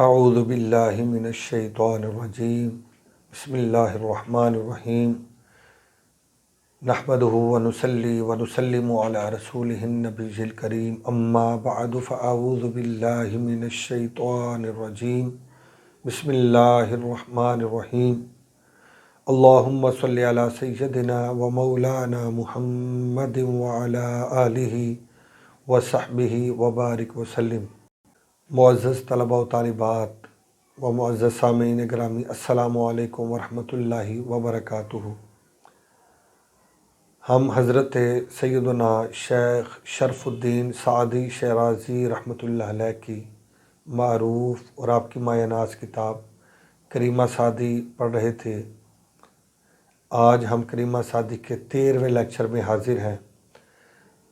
اعوذ باللہ من الشیطان الرجیم بسم اللہ الرحمن الرحیم نحمدہ ونصلی ونسلم علی رسولہ النبی الکریم اما بعد فاعوذ باللہ من الشیطان الرجیم بسم اللہ الرحمن الرحیم اللہم صلی علی سیدنا و مولانا محمد وعلی آلہ وصحبہ وبارک وسلم۔ معزز طلبہ و طالبات و معزز سامعین گرامی، السلام علیکم ورحمۃ اللہ وبرکاتہ۔ ہم حضرت سیدنا شیخ شرف الدین سعدی شیرازی رحمۃ اللہ علیہ کی معروف اور آپ کی مایہ ناز کتاب کریمہ سعدی پڑھ رہے تھے۔ آج ہم کریمہ سعدی کے 13ویں لیکچر میں حاضر ہیں۔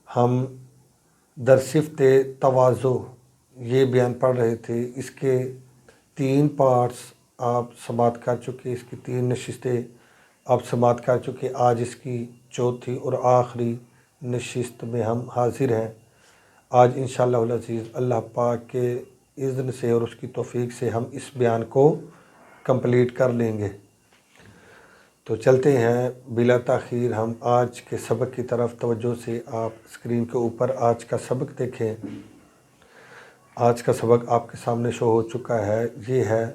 ہم در صفت تواضع یہ بیان پڑھ رہے تھے۔ اس کے 3 پارٹس آپ سماعت کر چکے، اس کی 3 نشستیں آپ سماعت کر چکے۔ آج اس کی چوتھی اور آخری نشست میں ہم حاضر ہیں۔ آج انشاءاللہ العزیز اللہ پاک کے اذن سے اور اس کی توفیق سے ہم اس بیان کو کمپلیٹ کر لیں گے۔ تو چلتے ہیں بلا تاخیر ہم آج کے سبق کی طرف توجہ سے۔ آپ اسکرین کے اوپر آج کا سبق دیکھیں۔ آج کا سبق آپ کے سامنے شو ہو چکا ہے، یہ ہے۔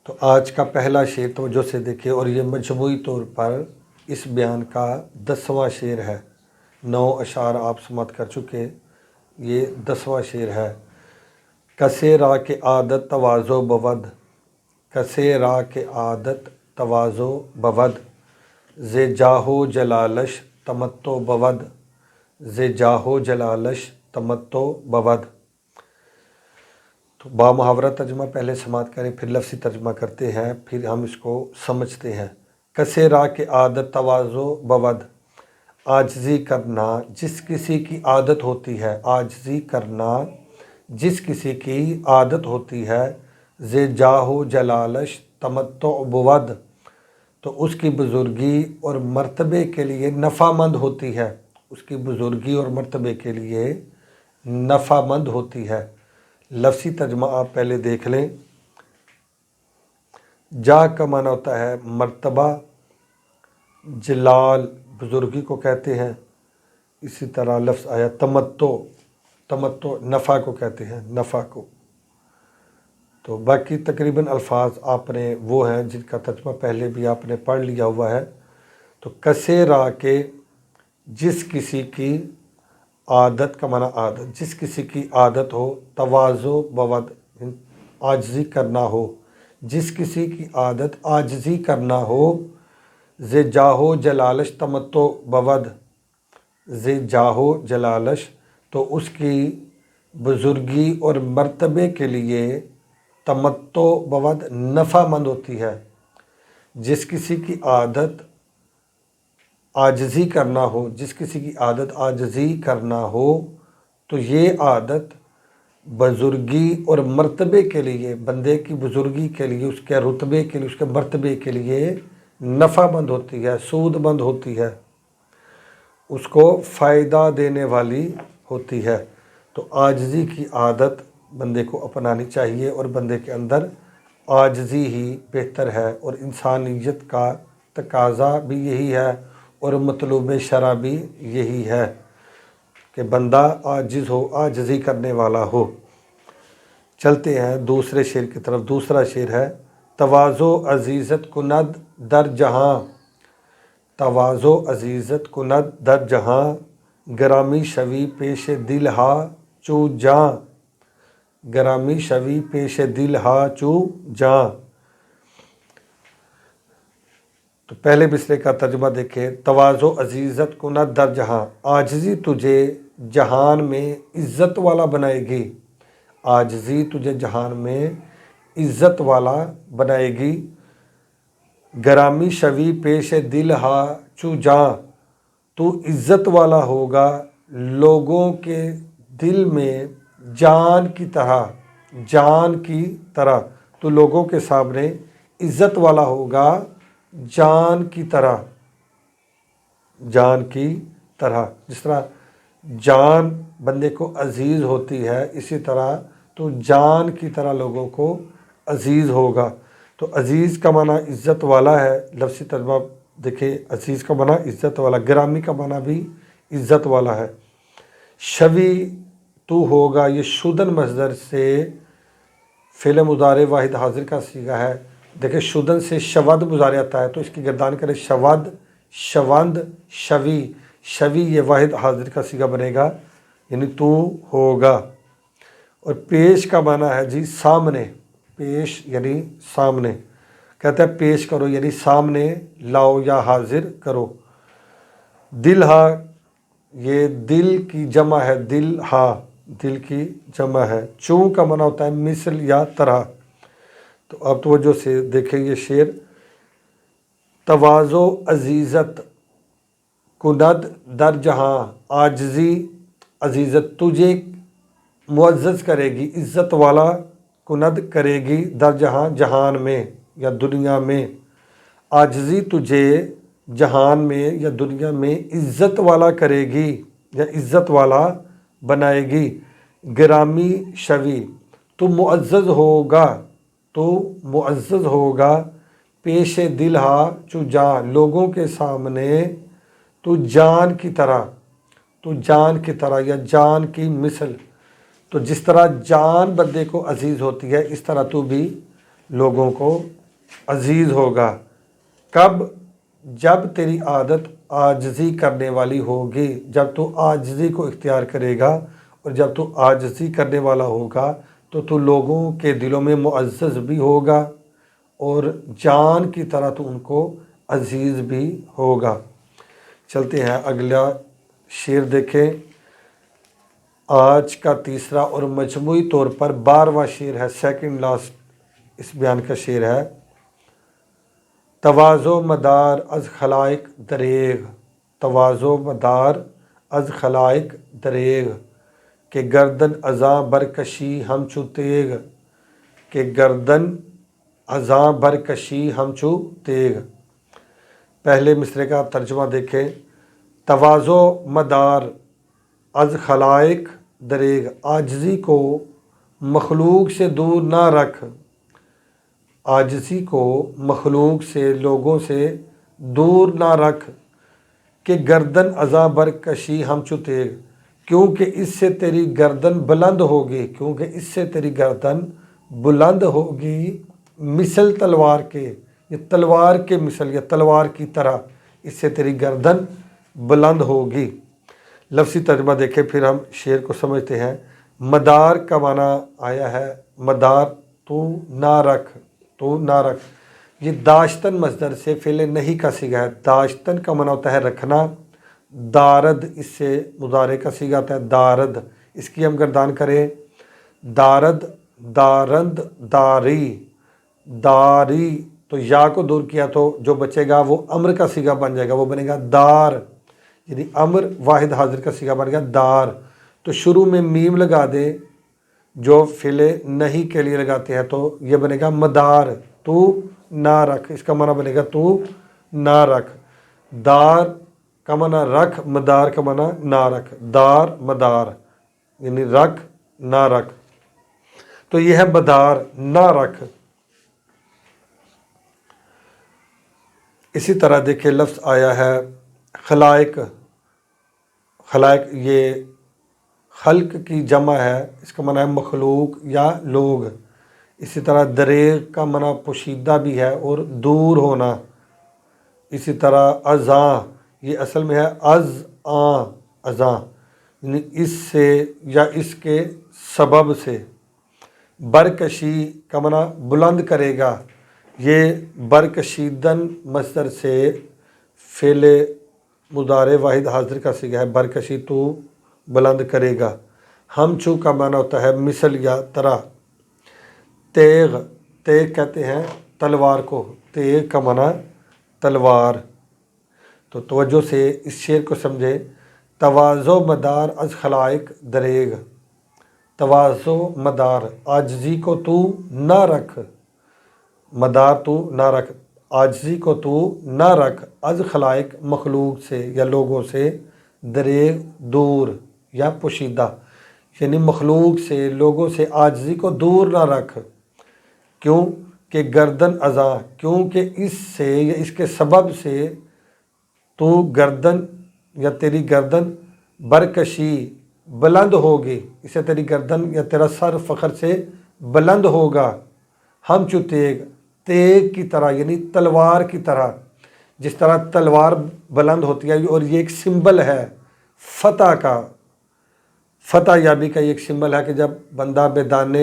تو آج کا پہلا شعر توجہ سے دیکھیں، اور یہ مجموعی طور پر اس بیان کا 10واں شعر ہے۔ 9 اشعار آپ سماعت کر چکے، یہ 10واں شعر ہے۔ کسے را کے عادت تواضع بود، کسے را کے عادت تواضع بود، ز جاہ و جلالش تمتع بود، ز جاہ و جلالش تمتع بود۔ تو بامحاورہ ترجمہ پہلے سماعت کریں، پھر لفظی ترجمہ کرتے ہیں، پھر ہم اس کو سمجھتے ہیں۔ کسے را کے عادت تواضع بود، عاجزی کرنا جس کسی کی عادت ہوتی ہے، عاجزی کرنا جس کسی کی عادت ہوتی ہے، ز جاہ و جلالش تمتع بود، تو اس کی بزرگی اور مرتبے کے لیے نفع مند ہوتی ہے، اس کی بزرگی اور مرتبے کے لیے نفع مند ہوتی ہے۔ لفظی ترجمہ آپ پہلے دیکھ لیں۔ جاہ کا معنی ہوتا ہے مرتبہ، جلال بزرگی کو کہتے ہیں۔ اسی طرح لفظ آیا تمتع، تمتع نفع کو کہتے ہیں، نفع کو۔ تو باقی تقریباً الفاظ آپ نے وہ ہیں جن کا ترجمہ پہلے بھی آپ نے پڑھ لیا ہوا ہے۔ تو کسے را کے جس کسی کی عادت کا معنی عادت، جس کسی کی عادت ہو، تواضع بود عاجزی کرنا ہو، جس کسی کی عادت عاجزی کرنا ہو، ز جاہ و جلالش تمتع بود، ز جاہ و جلالش تو اس کی بزرگی اور مرتبے کے لیے تمتع بود نفع مند ہوتی ہے۔ جس کسی کی عادت عاجزی کرنا ہو، جس کسی کی عادت عاجزی کرنا ہو، تو یہ عادت بزرگی اور مرتبے کے لیے، بندے کی بزرگی کے لیے، اس کے رتبے کے لیے، اس کے مرتبے کے لیے نفع مند ہوتی ہے، سود مند ہوتی ہے، اس کو فائدہ دینے والی ہوتی ہے۔ تو عاجزی کی عادت بندے کو اپنانی چاہیے، اور بندے کے اندر عاجزی ہی بہتر ہے، اور انسانیت کا تقاضا بھی یہی ہے، اور مطلوب شرع بھی یہی ہے کہ بندہ عاجز ہو، عاجزی کرنے والا ہو۔ چلتے ہیں دوسرے شعر کی طرف۔ دوسرا شعر ہے تواضع عزیزت کند در جہاں، تواضع عزیزت کند در جہاں، گرامی شوی پیش دل ہا چو جاں، گرامی شوی پیش دل ہا چو جاں۔ تو پہلے مصرعے کا ترجمہ دیکھیں۔ تواضع عزیزت کند در جہاں، عاجزی تجھے جہان میں عزت والا بنائے گی، عاجزی تجھے جہان میں عزت والا بنائے گی۔ گرامی شوی پیش دل ہا چو جاں، تو عزت والا ہوگا لوگوں کے دل میں جان کی طرح، جان کی طرح، تو لوگوں کے سامنے عزت والا ہوگا جان کی طرح، جان کی طرح۔ جس طرح جان بندے کو عزیز ہوتی ہے، اسی طرح تو جان کی طرح لوگوں کو عزیز ہوگا۔ تو عزیز کا معنی عزت والا ہے، لفظی ترجمہ دیکھیں، عزیز کا معنی عزت والا، گرامی کا معنی بھی عزت والا ہے۔ شوی تو ہوگا، یہ شدن مصدر سے فعل مضارع واحد حاضر کا صیغہ ہے۔ دیکھیں شدن سے شود مضارع آتا ہے تو اس کی گردان کرے شود، شوند، شوی، شوی یہ واحد حاضر کا صیغہ بنے گا، یعنی تو ہوگا۔ اور پیش کا معنی ہے جی سامنے، پیش یعنی سامنے، کہتا ہے پیش کرو یعنی سامنے لاؤ یا حاضر کرو۔ دل ہا، یہ دل کی جمع ہے، دل ہا دل کی جمع ہے۔ چوں کا معنی ہوتا ہے مثل یا طرح۔ تو اب توجہ سے دیکھیں یہ شعر، تواضع عزیزت کند در جہاں، عاجزی عزیزت تجھے معزز کرے گی، عزت والا کند کرے گی، در جہاں جہان میں یا دنیا میں، عاجزی تجھے جہان میں یا دنیا میں عزت والا کرے گی یا عزت والا بنائے گی۔ گرامی شوی تو معزز ہوگا، تو معزز ہوگا، پیش دل ہا چو جان، لوگوں کے سامنے تو جان کی طرح، تو جان کی طرح یا جان کی مثل۔ تو جس طرح جان بندے کو عزیز ہوتی ہے اس طرح تو بھی لوگوں کو عزیز ہوگا۔ کب؟ جب تیری عادت عاجزی کرنے والی ہوگی، جب تو عاجزی کو اختیار کرے گا اور جب تو عاجزی کرنے والا ہوگا تو لوگوں کے دلوں میں معزز بھی ہوگا اور جان کی طرح تو ان کو عزیز بھی ہوگا۔ چلتے ہیں اگلا شعر دیکھیں، آج کا تیسرا اور مجموعی طور پر 12واں شعر ہے، سیکنڈ لاسٹ اس بیان کا شعر ہے۔ تواضع مدار از خلائق دریغ، تواضع مدار از خلائق دریغ، کہ گردن ازاں برکشی ہمچو تیغ، کہ گردن ازاں برکشی ہمچو تیغ۔ پہلے مصرعے کا ترجمہ دیکھیں، تواضع مدار از خلائق دریغ، عاجزی کو مخلوق سے دور نہ رکھ، عاجزی کو مخلوق سے لوگوں سے دور نہ رکھ، کہ گردن ازاں برکشی ہمچو تیغ، کیونکہ اس سے تیری گردن بلند ہوگی، کیونکہ اس سے تیری گردن بلند ہوگی، مثل تلوار کے، یہ تلوار کے مثل یا تلوار کی طرح اس سے تیری گردن بلند ہوگی۔ لفظی ترجمہ دیکھیں پھر ہم شعر کو سمجھتے ہیں۔ مدار کا معنی آیا ہے مدار تو نہ رکھ، تو نہ رکھ، یہ داشتن مصدر سے فعل نہیں کا صیغہ ہے۔ داشتن کا معنی ہوتا ہے رکھنا، دارد اس سے مضارع کا صیغہ آتا ہے دارد، اس کی ہم گردان کریں دارد، دارند، داری، داری، تو یا کو دور کیا تو جو بچے گا وہ امر کا صیغہ بن جائے گا، وہ بنے گا دار، یعنی امر واحد حاضر کا صیغہ بن گیا دار۔ تو شروع میں میم لگا دے جو فعل نہیں کے لیے لگاتے ہیں تو یہ بنے گا مدار، تو نہ رکھ، اس کا معنی بنے گا تو نہ رکھ۔ دار کا معنی رکھ، مدار کا معنی نہ رکھ، دار مدار یعنی رکھ نہ رکھ، تو یہ ہے مدار نہ رکھ۔ اسی طرح دیکھیں لفظ آیا ہے خلائق، خلائق یہ خلق کی جمع ہے، اس کا معنی ہے مخلوق یا لوگ۔ اسی طرح دریغ کا معنی پوشیدہ بھی ہے اور دور ہونا۔ اسی طرح ازاں یہ اصل میں ہے از آں، ازاں یعنی اس سے یا اس کے سبب سے۔ برکشی کا معنی بلند کرے گا، یہ برکشیدن مصدر سے فعل مضارع واحد حاضر کا صیغہ ہے، برکشی تو بلند کرے گا۔ ہمچو کا معنی ہوتا ہے مثل یا طرح۔ تیغ، تیغ کہتے ہیں تلوار کو، تیغ کا معنی تلوار۔ تو توجہ سے اس شعر کو سمجھے، تواضع مدار از خلائق دریغ، تواضع مدار عاجزی کو تو نہ رکھ، مدار تو نہ رکھ، عاجزی کو تو نہ رکھ، از خلائق مخلوق سے یا لوگوں سے، دریغ دور یا پوشیدہ، یعنی مخلوق سے، لوگوں سے عاجزی کو دور نہ رکھ۔ کیوں کہ گردن ازاں، کیونکہ اس سے یا اس کے سبب سے تو گردن یا تیری گردن برکشی بلند ہوگی، اسے تیری گردن یا تیرا سر فخر سے بلند ہوگا۔ ہم چو تیگ، تیگ کی طرح یعنی تلوار کی طرح، جس طرح تلوار بلند ہوتی ہے، اور یہ ایک سمبل ہے فتح کا، فتح یابی کا یہ ایک سمبل ہے کہ جب بندہ میدان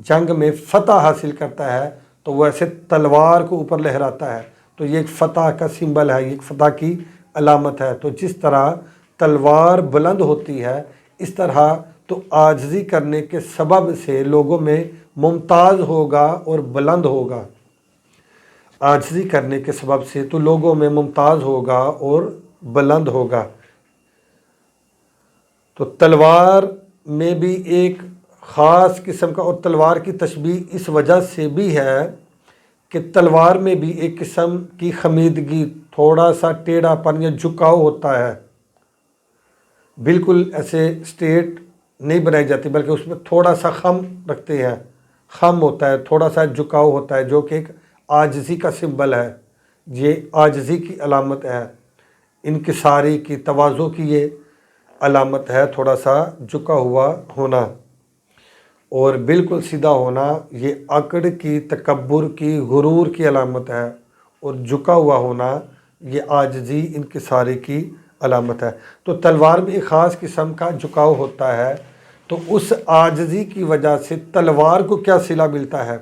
جنگ میں فتح حاصل کرتا ہے تو وہ ایسے تلوار کو اوپر لہراتا ہے، تو یہ ایک فتح کا سمبل ہے، یہ ایک فتح کی علامت ہے۔ تو جس طرح تلوار بلند ہوتی ہے، اس طرح تو عاجزی کرنے کے سبب سے لوگوں میں ممتاز ہوگا اور بلند ہوگا۔ عاجزی کرنے کے سبب سے تو لوگوں میں ممتاز ہوگا اور بلند ہوگا۔ تو تلوار میں بھی ایک خاص قسم کا، اور تلوار کی تشبیہ اس وجہ سے بھی ہے کہ تلوار میں بھی ایک قسم کی خمیدگی، تھوڑا سا ٹیڑھا پن یا جھکاؤ ہوتا ہے، بالکل ایسے اسٹریٹ نہیں بنائی جاتی، بلکہ اس میں تھوڑا سا خم رکھتے ہیں، خم ہوتا ہے، تھوڑا سا جھکاؤ ہوتا ہے، جو کہ ایک عاجزی کا سمبل ہے، یہ عاجزی کی علامت ہے، انکساری کی، تواضع کی یہ علامت ہے، تھوڑا سا جھکا ہوا ہونا، اور بالکل سیدھا ہونا یہ اکڑ کی، تکبر کی، غرور کی علامت ہے، اور جھکا ہوا ہونا یہ عاجزی، انکساری کی علامت ہے۔ تو تلوار میں ایک خاص قسم کا جھکاؤ ہوتا ہے، تو اس عاجزی کی وجہ سے تلوار کو کیا صلہ ملتا ہے؟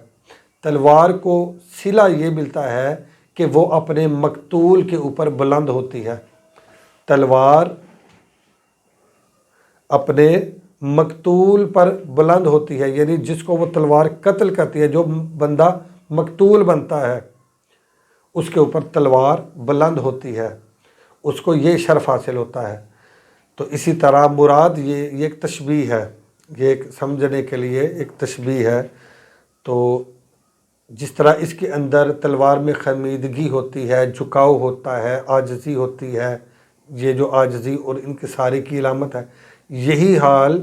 تلوار کو صلہ یہ ملتا ہے کہ وہ اپنے مقتول کے اوپر بلند ہوتی ہے۔ تلوار اپنے مقتول پر بلند ہوتی ہے، یعنی جس کو وہ تلوار قتل کرتی ہے، جو بندہ مقتول بنتا ہے، اس کے اوپر تلوار بلند ہوتی ہے، اس کو یہ شرف حاصل ہوتا ہے۔ تو اسی طرح مراد یہ ایک تشبیہ ہے، یہ ایک سمجھنے کے لیے ایک تشبیہ ہے۔ تو جس طرح اس کے اندر تلوار میں خمیدگی ہوتی ہے، جھکاؤ ہوتا ہے، عاجزی ہوتی ہے، یہ جو عاجزی اور انکساری کی علامت ہے، یہی حال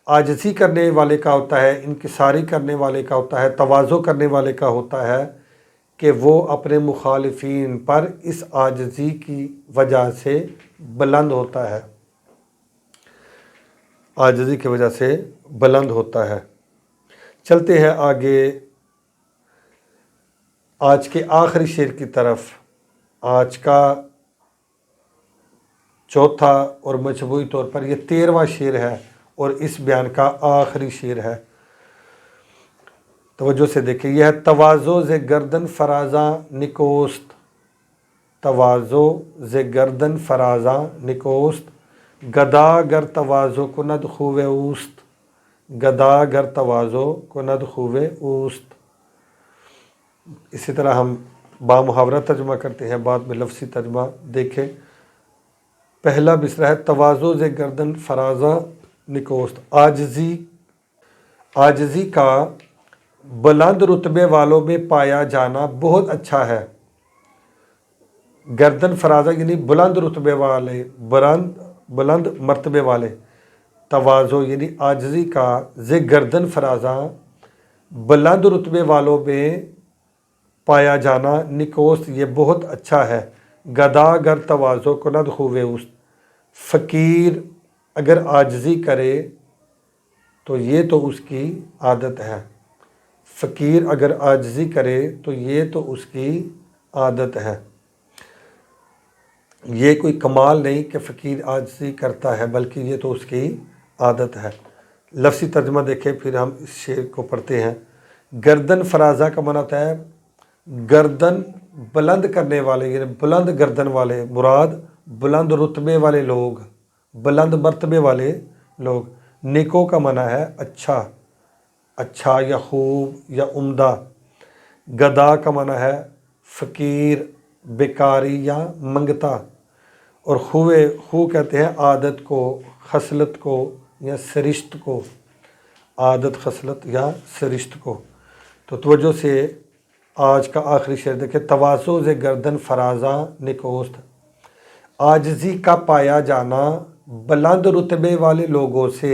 عاجزی کرنے والے کا ہوتا ہے، انکساری کرنے والے کا ہوتا ہے، تواضع کرنے والے کا ہوتا ہے، کہ وہ اپنے مخالفین پر اس عاجزی کی وجہ سے بلند ہوتا ہے، عاجزی کی وجہ سے بلند ہوتا ہے۔ چلتے ہیں آگے آج کے آخری شعر کی طرف۔ آج کا چوتھا اور مجموعی طور پر یہ 13واں شعر ہے اور اس بیان کا آخری شعر ہے۔ توجہ سے دیکھیں، یہ ہے تواضع ز گردن فرازاں نکوست، تواضع ز گردن فرازاں نکوست، گدا گر تواضع کند خوب اوست، گدا گر تواضع کند خوب اوست۔ اسی طرح ہم بامحاورہ ترجمہ کرتے ہیں، بعد میں لفظی ترجمہ دیکھیں۔ پہلا مصرع ہے تواضع ز گردن فرازاں نکوست، عاجزی کا بلند رتبے والوں میں پایا جانا بہت اچھا ہے۔ گردن فرازہ یعنی بلند رتبے والے، بلند مرتبے والے، تواضع یعنی عاجزی کا، ز گردن فرازہ بلند رتبے والوں میں پایا جانا، نکوست یہ بہت اچھا ہے۔ گدا گر تواضع کند خوب اوست، فقیر اگر عاجزی کرے تو یہ تو اس کی عادت ہے، فقیر اگر عاجزی کرے تو یہ تو اس کی عادت ہے۔ یہ کوئی کمال نہیں کہ فقیر عاجزی کرتا ہے، بلکہ یہ تو اس کی عادت ہے۔ لفظی ترجمہ دیکھیں، پھر ہم اس شعر کو پڑھتے ہیں۔ گردن فرازہ کا معنی ہوتا ہے گردن بلند کرنے والے، یعنی بلند گردن والے، مراد بلند رتبے والے لوگ، بلند مرتبے والے لوگ۔ نیکو کا معنی ہے اچھا، اچھا یا خوب یا عمدہ۔ گدا کا معنی ہے فقیر، بیکاری یا منگتا، اور خو کہتے ہیں عادت کو، خصلت کو یا سرشت کو، عادت، خصلت یا سرشت کو۔ تو توجہ سے آج کا آخری شعر دیکھیں، تواضع ز گردن فرازاں نکوست، عاجزی کا پایا جانا بلند رتبے والے لوگوں سے،